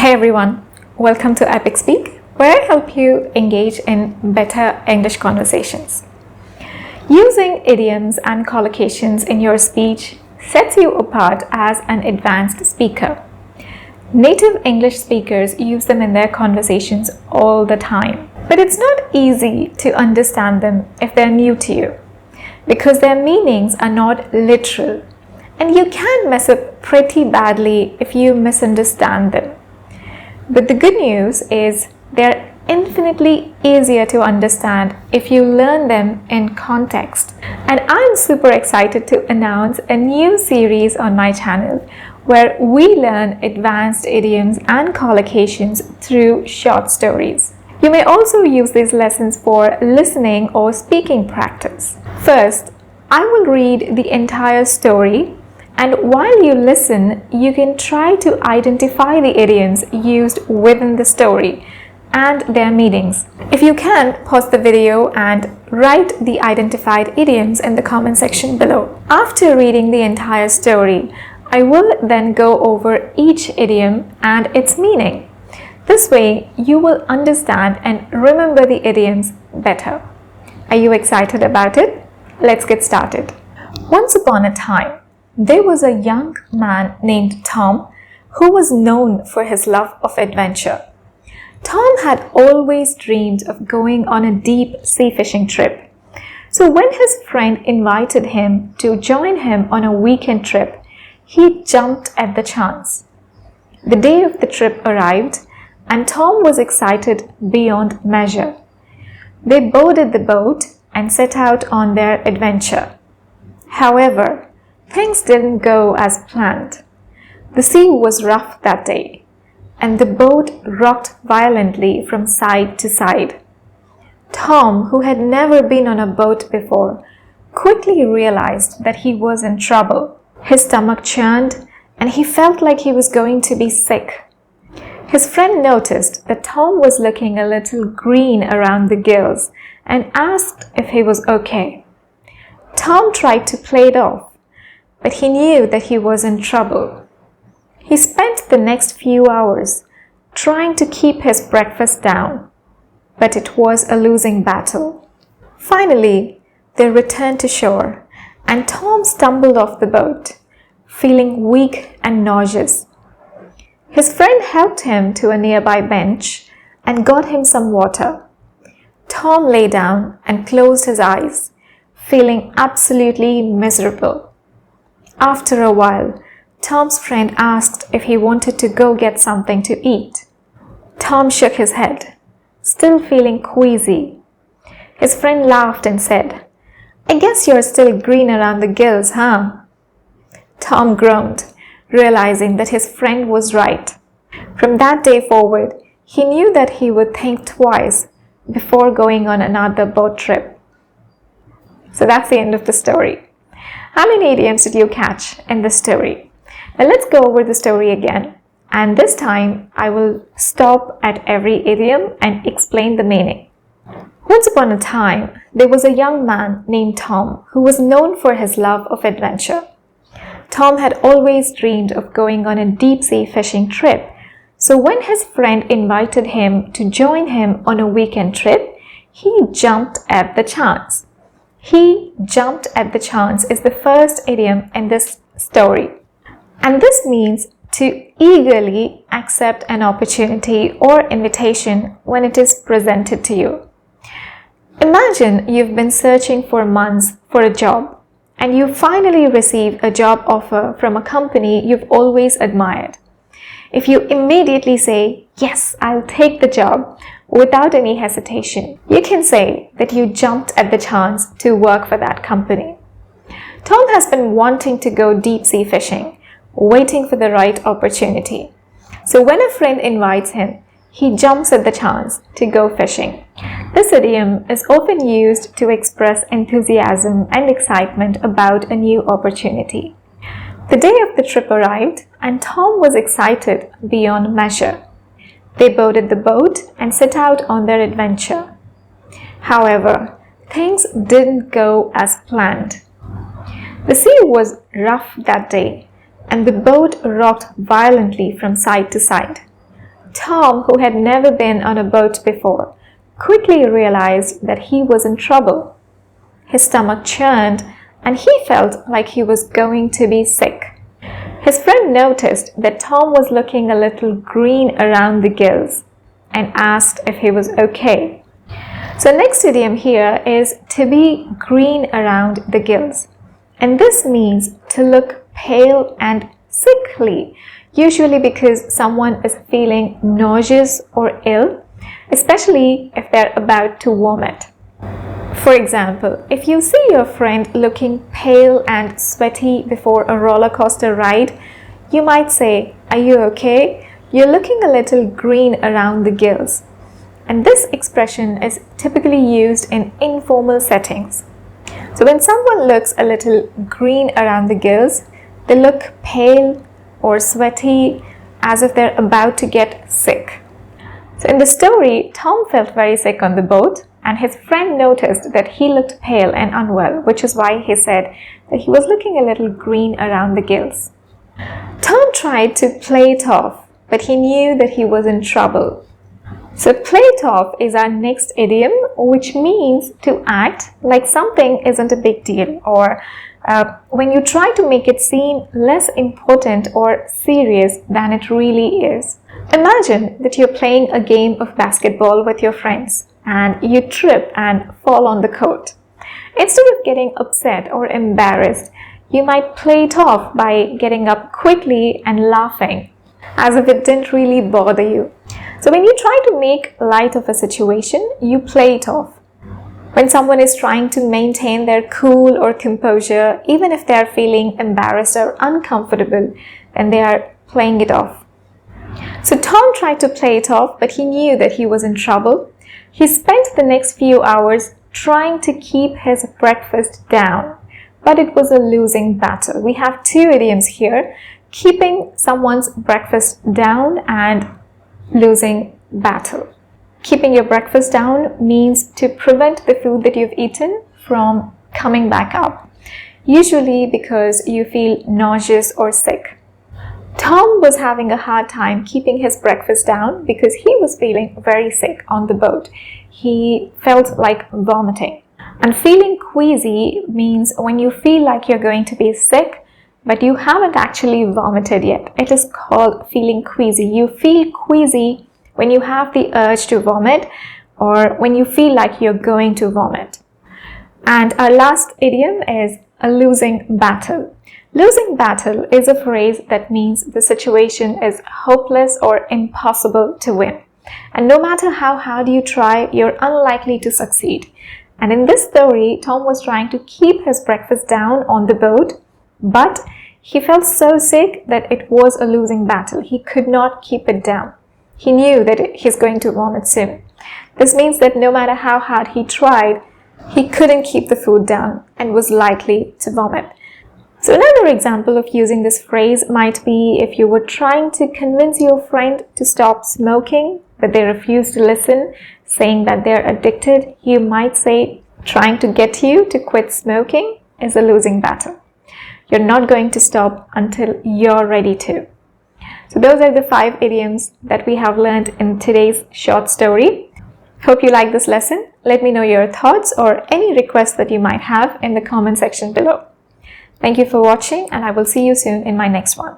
Hey everyone, welcome to epicspeak, where I help you engage in better English conversations. Using idioms and collocations in your speech sets you apart as an advanced speaker. Native English speakers use them in their conversations all the time, but it's not easy to understand them if they're new to you, because their meanings are not literal, and you can mess up pretty badly if you misunderstand them. But the good news is they're infinitely easier to understand if you learn them in context. And I'm super excited to announce a new series on my channel where we learn advanced idioms and collocations through short stories. You may also use these lessons for listening or speaking practice. First, I will read the entire story, and while you listen, you can try to identify the idioms used within the story and their meanings. If you can, pause the video and write the identified idioms in the comment section below. After reading the entire story, I will then go over each idiom and its meaning. This way, you will understand and remember the idioms better. Are you excited about it? Let's get started. Once upon a time, there was a young man named Tom who was known for his love of adventure. Tom had always dreamed of going on a deep sea fishing trip. So when his friend invited him to join him on a weekend trip, he jumped at the chance. The day of the trip arrived, and Tom was excited beyond measure. They boarded the boat and set out on their adventure. However, things didn't go as planned. The sea was rough that day, and the boat rocked violently from side to side. Tom, who had never been on a boat before, quickly realized that he was in trouble. His stomach churned, and he felt like he was going to be sick. His friend noticed that Tom was looking a little green around the gills and asked if he was okay. Tom tried to play it off, but he knew that he was in trouble. He spent the next few hours trying to keep his breakfast down, but it was a losing battle. Finally, they returned to shore, and Tom stumbled off the boat, feeling weak and nauseous. His friend helped him to a nearby bench and got him some water. Tom lay down and closed his eyes, feeling absolutely miserable. After a while, Tom's friend asked if he wanted to go get something to eat. Tom shook his head, still feeling queasy. His friend laughed and said, "I guess you're still green around the gills, huh?" Tom groaned, realizing that his friend was right. From that day forward, he knew that he would think twice before going on another boat trip. So that's the end of the story. How many idioms did you catch in the story? Now let's go over the story again. And this time, I will stop at every idiom and explain the meaning. Once upon a time, there was a young man named Tom who was known for his love of adventure. Tom had always dreamed of going on a deep sea fishing trip. So when his friend invited him to join him on a weekend trip, he jumped at the chance. He jumped at the chance is the first idiom in this story. And this means to eagerly accept an opportunity or invitation when it is presented to you. Imagine you've been searching for months for a job, and you finally receive a job offer from a company you've always admired. If you immediately say, "Yes, I'll take the job," without any hesitation, you can say that you jumped at the chance to work for that company. Tom has been wanting to go deep sea fishing, waiting for the right opportunity. So when a friend invites him, he jumps at the chance to go fishing. This idiom is often used to express enthusiasm and excitement about a new opportunity. The day of the trip arrived, and Tom was excited beyond measure. They boarded the boat and set out on their adventure. However, things didn't go as planned. The sea was rough that day, and the boat rocked violently from side to side. Tom, who had never been on a boat before, quickly realized that he was in trouble. His stomach churned and he felt like he was going to be sick. His friend noticed that Tom was looking a little green around the gills and asked if he was okay. So next idiom here is to be green around the gills. And this means to look pale and sickly, usually because someone is feeling nauseous or ill, especially if they're about to vomit. For example, if you see your friend looking pale and sweaty before a roller coaster ride, you might say, "Are you okay? You're looking a little green around the gills." And this expression is typically used in informal settings. So when someone looks a little green around the gills, they look pale or sweaty, as if they're about to get sick. So in the story, Tom felt very sick on the boat, and his friend noticed that he looked pale and unwell, which is why he said that he was looking a little green around the gills. Tom tried to play it off, but he knew that he was in trouble. So play it off is our next idiom, which means to act like something isn't a big deal, or when you try to make it seem less important or serious than it really is. Imagine that you're playing a game of basketball with your friends and you trip and fall on the court. Instead of getting upset or embarrassed, you might play it off by getting up quickly and laughing, as if it didn't really bother you. So when you try to make light of a situation, you play it off. When someone is trying to maintain their cool or composure, even if they are feeling embarrassed or uncomfortable, then they are playing it off. So Tom tried to play it off, but he knew that he was in trouble. He spent the next few hours trying to keep his breakfast down, but it was a losing battle. We have two idioms here: keeping someone's breakfast down and losing battle. Keeping your breakfast down means to prevent the food that you've eaten from coming back up, usually because you feel nauseous or sick. Tom was having a hard time keeping his breakfast down because he was feeling very sick on the boat. He felt like vomiting. And feeling queasy means when you feel like you're going to be sick, but you haven't actually vomited yet. It is called feeling queasy. You feel queasy when you have the urge to vomit or when you feel like you're going to vomit. And our last idiom is a losing battle. Losing battle is a phrase that means the situation is hopeless or impossible to win. And no matter how hard you try, you're unlikely to succeed. And in this story, Tom was trying to keep his breakfast down on the boat, but he felt so sick that it was a losing battle. He could not keep it down. He knew that he's going to vomit soon. This means that no matter how hard he tried, he couldn't keep the food down and was likely to vomit. So another example of using this phrase might be if you were trying to convince your friend to stop smoking, but they refuse to listen, saying that they're addicted. You might say, trying to get you to quit smoking is a losing battle. You're not going to stop until you're ready to. So those are the 5 idioms that we have learned in today's short story. Hope you like this lesson. Let me know your thoughts or any requests that you might have in the comment section below. Thank you for watching, and I will see you soon in my next one.